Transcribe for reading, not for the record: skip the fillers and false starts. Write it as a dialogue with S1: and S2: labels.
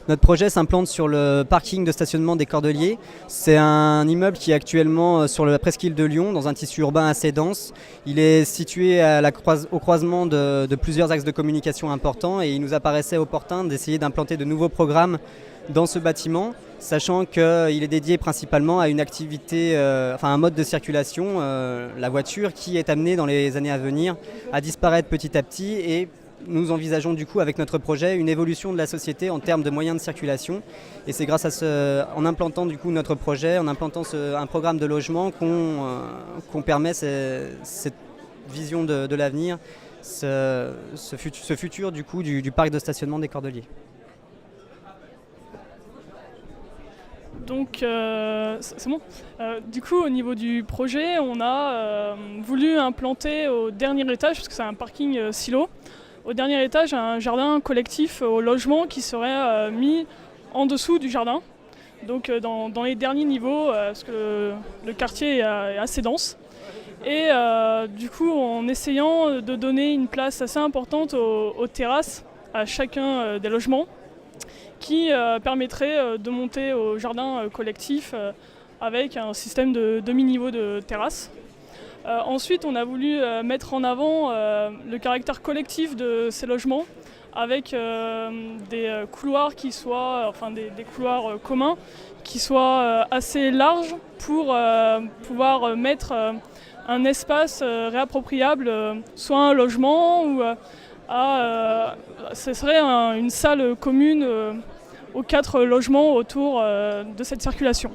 S1: Notre projet s'implante sur le parking de stationnement des Cordeliers. C'est un immeuble qui est actuellement sur la presqu'île de Lyon, dans un tissu urbain assez dense. Il est situé au croisement de plusieurs axes de communication importants et il nous apparaissait opportun d'essayer d'implanter de nouveaux programmes dans ce bâtiment, sachant qu'il est dédié principalement à une activité, un mode de circulation, la voiture, qui est amenée dans les années à venir à disparaître petit à petit et nous envisageons du coup avec notre projet une évolution de la société en termes de moyens de circulation et c'est grâce à en implantant du coup notre projet, en implantant un programme de logement qu'on permet cette vision de l'avenir, ce futur du coup du parc de stationnement des Cordeliers.
S2: Donc c'est bon. Du coup au niveau du projet, on a voulu implanter au dernier étage, parce que c'est un parking silo, au dernier étage un jardin collectif au logement qui serait mis en dessous du jardin. Donc dans les derniers niveaux, parce que le quartier est assez dense. Et du coup en essayant de donner une place assez importante aux terrasses à chacun des logements, qui permettrait de monter au jardin collectif avec un système de demi-niveau de terrasse. Ensuite, on a voulu mettre en avant le caractère collectif de ces logements avec des couloirs qui soient, des couloirs communs qui soient assez larges pour pouvoir mettre un espace réappropriable, soit un logement ou ce serait une salle commune aux 4 logements autour de cette circulation.